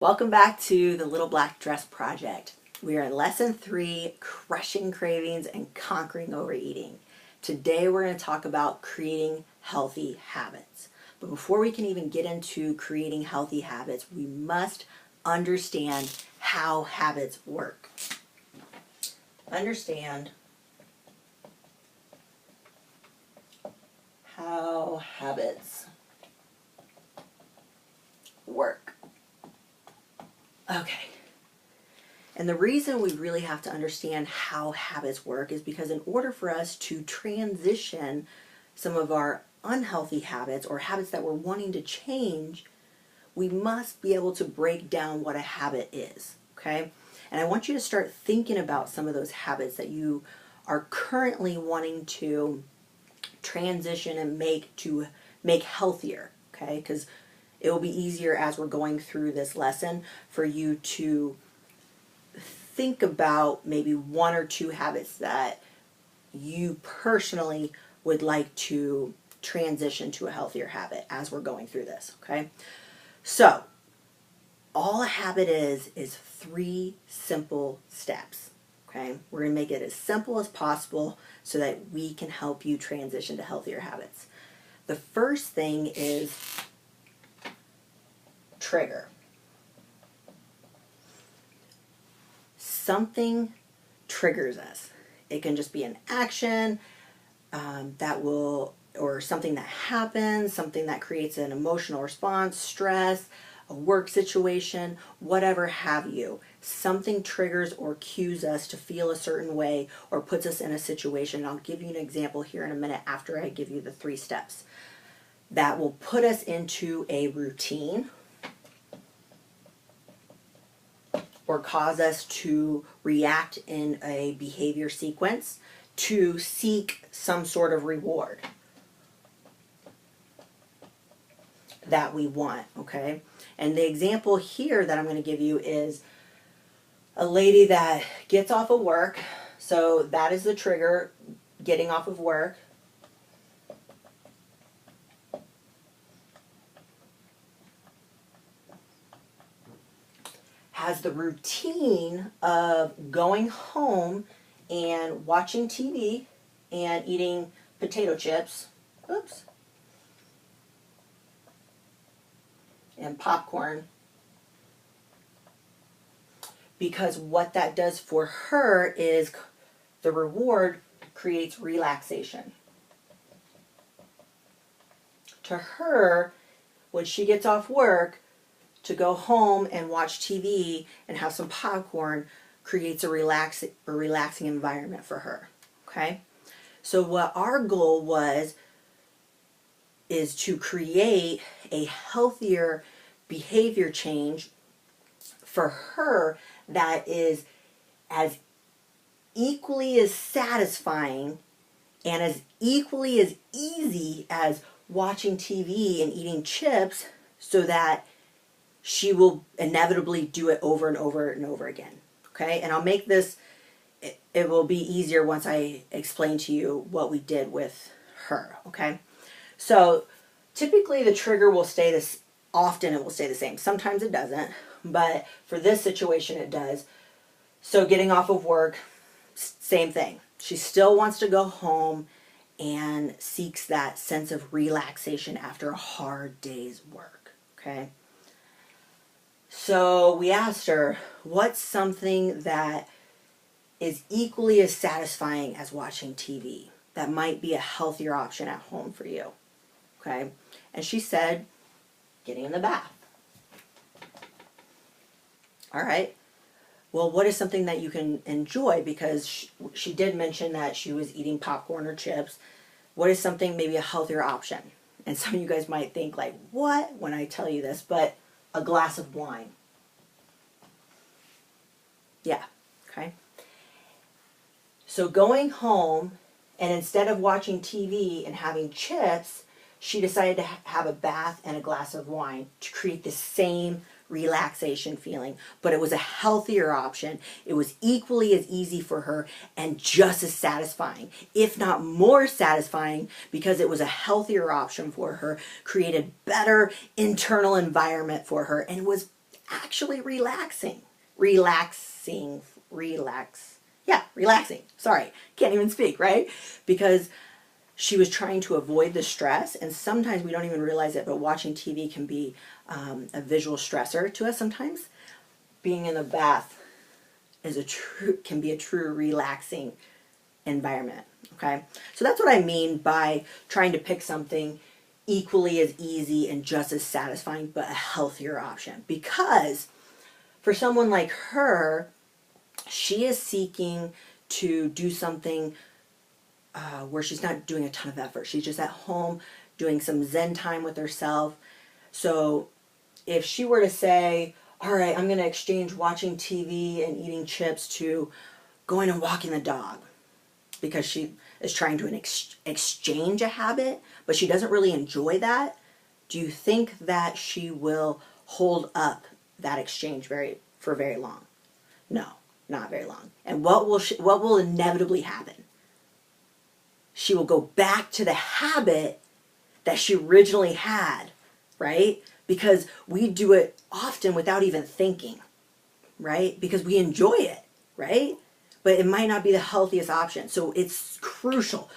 Welcome back to the Little Black Dress Project. We are in Lesson 3, Crushing Cravings and Conquering Overeating. Today we're going to talk about creating healthy habits. But before we can even get into creating healthy habits, we must understand how habits work. Understand how habits work. Okay. And the reason we really have to understand how habits work is because in order for us to transition some of our unhealthy habits or habits that we're wanting to change, we must be able to break down what a habit is, okay? And I want you to start thinking about some of those habits that you are currently wanting to transition and make healthier, okay? Because it will be easier as we're going through this lesson for you to think about maybe one or two habits that you personally would like to transition to a healthier habit as we're going through this, okay? So, all a habit is 3 simple steps, okay? We're going to make it as simple as possible so that we can help you transition to healthier habits. The first thing is trigger. Something triggers us. It can just be an action or something that happens, something that creates an emotional response, stress, a work situation, whatever have you. Something triggers or cues us to feel a certain way or puts us in a situation. I'll give you an example here in a minute after I give you the 3 steps. That will put us into a routine or cause us to react in a behavior sequence to seek some sort of reward that we want, okay? And the example here that I'm going to give you is a lady that gets off of work. So that is the trigger, getting off of work. Has the routine of going home and watching TV and eating potato chips, and popcorn, because what that does for her is the reward creates relaxation. To her, when she gets off work, to go home and watch TV and have some popcorn creates a relaxing environment for her, okay? So what our goal is to create a healthier behavior change for her that is as equally as satisfying and as equally as easy as watching TV and eating chips, so that she will inevitably do it over and over and over again, okay? And I'll make this, it will be easier once I explain to you what we did with her, okay? So typically the trigger will stay this, often it will stay the same. Sometimes it doesn't, but for this situation it does. So getting off of work, same thing. She still wants to go home and seeks that sense of relaxation after a hard day's work, okay? So we asked her, what's something that is equally as satisfying as watching TV that might be a healthier option at home for you? Okay. And she said, getting in the bath. All right. Well, what is something that you can enjoy? Because she did mention that she was eating popcorn or chips. What is something, maybe a healthier option? And some of you guys might think like, what? When I tell you this, but a glass of wine. Yeah, okay. So going home, and instead of watching TV and having chips, she decided to have a bath and a glass of wine to create the same relaxation feeling. But it was a healthier option. It was equally as easy for her and just as satisfying, if not more satisfying, because it was a healthier option for her, created better internal environment for her, and was actually relaxing. Relaxing. Yeah, relaxing. Sorry, can't even speak, right? Because she was trying to avoid the stress, and sometimes we don't even realize it, but watching TV can be a visual stressor to us sometimes. Being in the bath can be a true relaxing environment, okay? So that's what I mean by trying to pick something equally as easy and just as satisfying, but a healthier option. Because for someone like her, she is seeking to do something where she's not doing a ton of effort. She's just at home doing some Zen time with herself. So if she were to say, all right, I'm going to exchange watching TV and eating chips to going and walking the dog, because she is trying to exchange a habit, but she doesn't really enjoy that, do you think that she will hold up that exchange for very long? No, not very long. And what will inevitably happen? She will go back to the habit that she originally had, right? Because we do it often without even thinking, right? Because we enjoy it, right? But it might not be the healthiest option. So it's crucial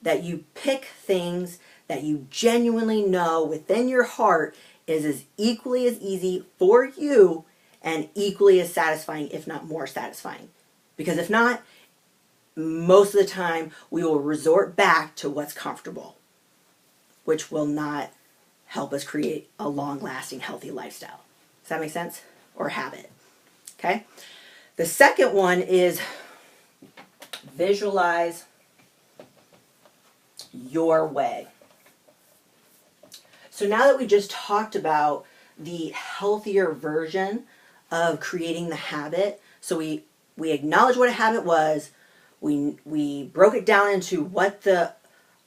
that you pick things that you genuinely know within your heart is as equally as easy for you and equally as satisfying, if not more satisfying. Because if not, most of the time we will resort back to what's comfortable, which will not help us create a long-lasting, healthy lifestyle. Does that make sense? Or habit. Okay? The second one is visualize your way. So now that we just talked about the healthier version of creating the habit, so we acknowledge what a habit was, we broke it down into what the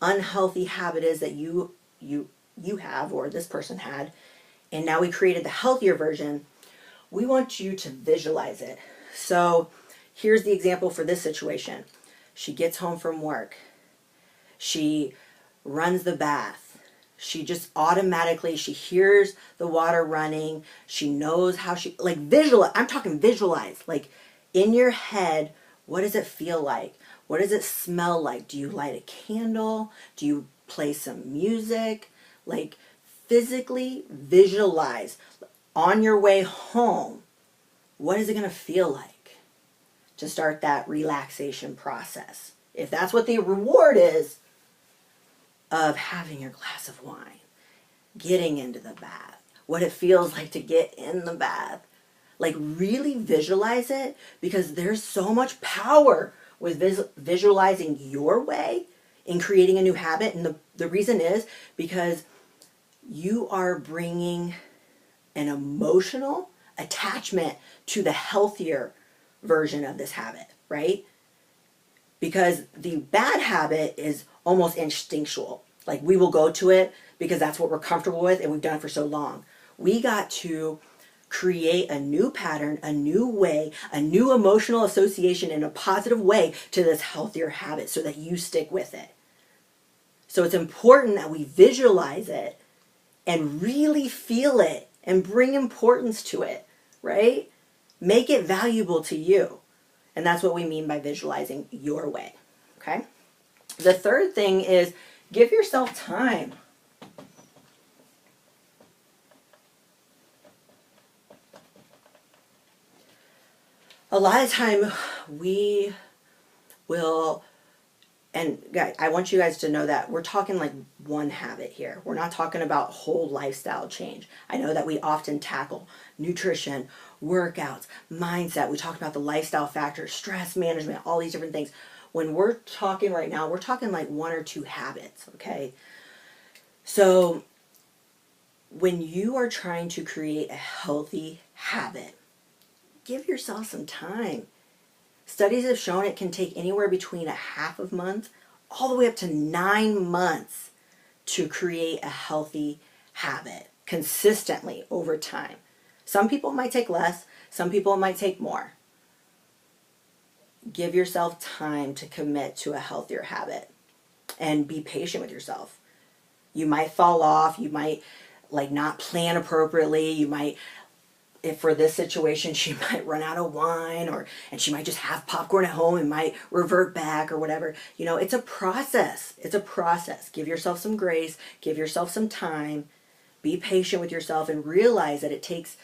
unhealthy habit is that you have, or this person had, and now we created the healthier version. We want you to visualize it. So here's the example for this situation. She gets home from work. She runs the bath. She just automatically, she hears the water running. She knows how I'm talking visualize, like in your head, what does it feel like? What does it smell like? Do you light a candle? Do you play some music? Like physically visualize on your way home. What is it going to feel like to start that relaxation process? If that's what the reward is of having your glass of wine, getting into the bath, what it feels like to get in the bath. Like really visualize it, because there's so much power with visualizing your way in creating a new habit. And the reason is because you are bringing an emotional attachment to the healthier version of this habit, right? Because the bad habit is almost instinctual. Like we will go to it because that's what we're comfortable with and we've done it for so long. We got to create a new pattern, a new way, a new emotional association in a positive way to this healthier habit so that you stick with it. So it's important that we visualize it and really feel it and bring importance to it, right? Make it valuable to you. And that's what we mean by visualizing your way, okay? The third thing is give yourself time. A lot of time we will, and guys, I want you guys to know that we're talking like one habit here. We're not talking about whole lifestyle change. I know that we often tackle nutrition, workouts, mindset. We talk about the lifestyle factors, stress management, all these different things. When we're talking right now, we're talking like one or two habits, okay? So when you are trying to create a healthy habit, give yourself some time. Studies have shown it can take anywhere between a half of month all the way up to 9 months to create a healthy habit consistently over time. Some people might take less, some people might take more. Give yourself time to commit to a healthier habit and be patient with yourself. You might fall off, you might like not plan appropriately. You might, if for this situation, she might run out of wine, and she might just have popcorn at home and might revert back or whatever. You know, it's a process. It's a process. Give yourself some grace, give yourself some time, be patient with yourself, and realize that it takes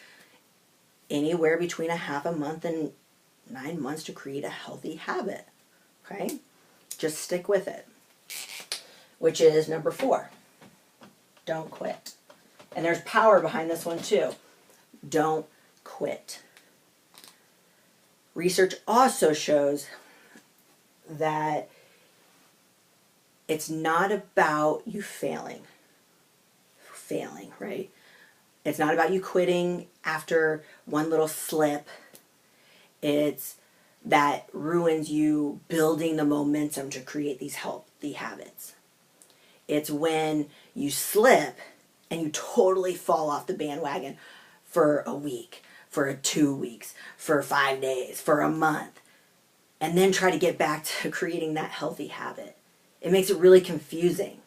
anywhere between a half a month and 9 months to create a healthy habit. Okay? Just stick with it. Which is number 4. Don't quit. And there's power behind this one too. Don't quit. Research also shows that it's not about you failing, right? It's not about you quitting after one little slip. It's that ruins you building the momentum to create these healthy habits. It's when you slip and you totally fall off the bandwagon for a week, for 2 weeks, for 5 days, for a month, and then try to get back to creating that healthy habit. It makes it really confusing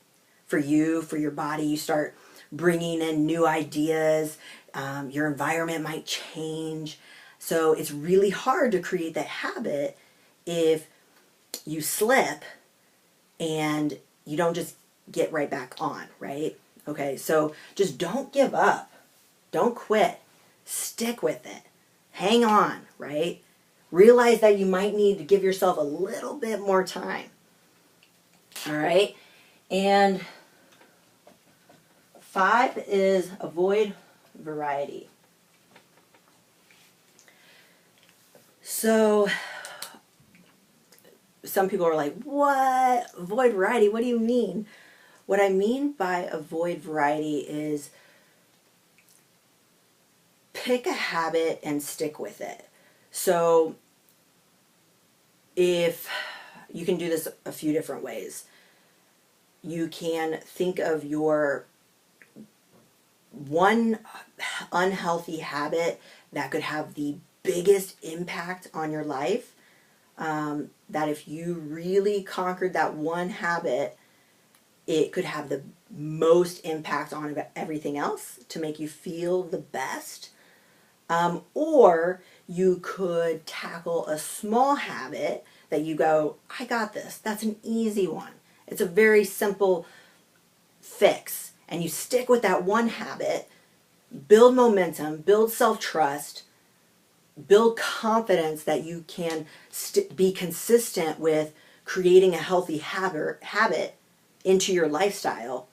for you, for your body. You start bringing in new ideas. Your environment might change. So it's really hard to create that habit if you slip and you don't just get right back on, right? Okay, so just don't give up. Don't quit. Stick with it. Hang on, right? Realize that you might need to give yourself a little bit more time. All right? And 5 is avoid variety. So some people are like, what? Avoid variety? What do you mean? What I mean by avoid variety is pick a habit and stick with it. So if you can do this a few different ways. You can think of your one unhealthy habit that could have the biggest impact on your life. That if you really conquered that one habit, it could have the most impact on everything else to make you feel the best. Or you could tackle a small habit that you go, I got this. That's an easy one. It's a very simple fix. And you stick with that one habit, build momentum, build self-trust, build confidence that you can be consistent with creating a healthy habit into your lifestyle.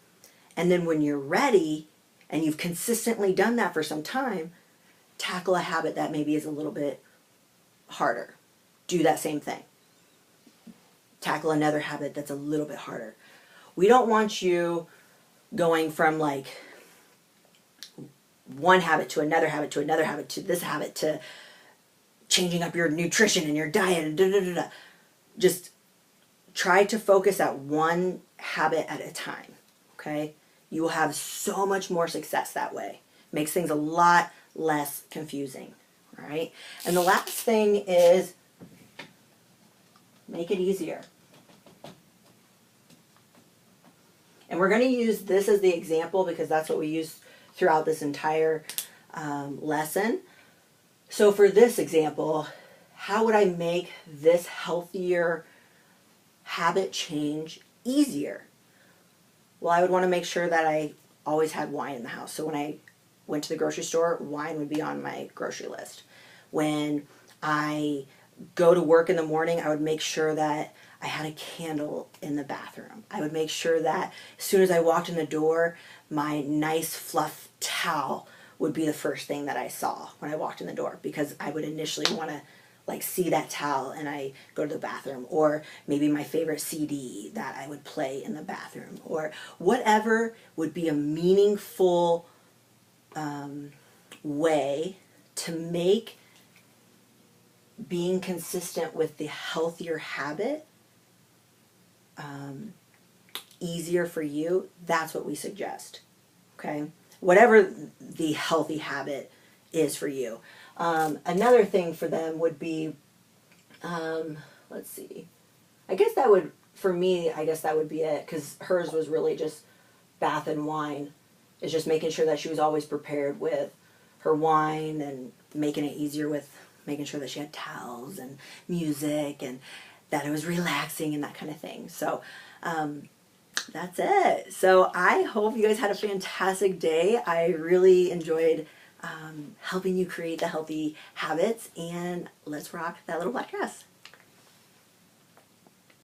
And then when you're ready and you've consistently done that for some time, tackle a habit that maybe is a little bit harder. Do that same thing. Tackle another habit that's a little bit harder. We don't want you going from like one habit to another habit to another habit to this habit to changing up your nutrition and your diet and da-da-da-da. Just try to focus at one habit at a time, okay? You will have so much more success that way. Makes things a lot less confusing, all right? And the last thing is make it easier. And we're going to use this as the example because that's what we use throughout this entire lesson. So for this example, how would I make this healthier habit change easier? Well, I would want to make sure that I always had wine in the house. So when I went to the grocery store, wine would be on my grocery list. When I go to work in the morning, I would make sure that I had a candle in the bathroom. I would make sure that as soon as I walked in the door, my nice fluff towel would be the first thing that I saw when I walked in the door, because I would initially want to like see that towel and I go to the bathroom, or maybe my favorite CD that I would play in the bathroom, or whatever would be a meaningful way to make being consistent with the healthier habit easier for you. That's what we suggest, okay? Whatever the healthy habit is for you. Another thing for them would be, let's see, I guess that would, for me, I guess that would be it, because hers was really just bath and wine It's just making sure that she was always prepared with her wine and making it easier with making sure that she had towels and music and that it was relaxing and that kind of thing. So that's it. So I hope you guys had a fantastic day. I really enjoyed helping you create the healthy habits, and let's rock that little black dress.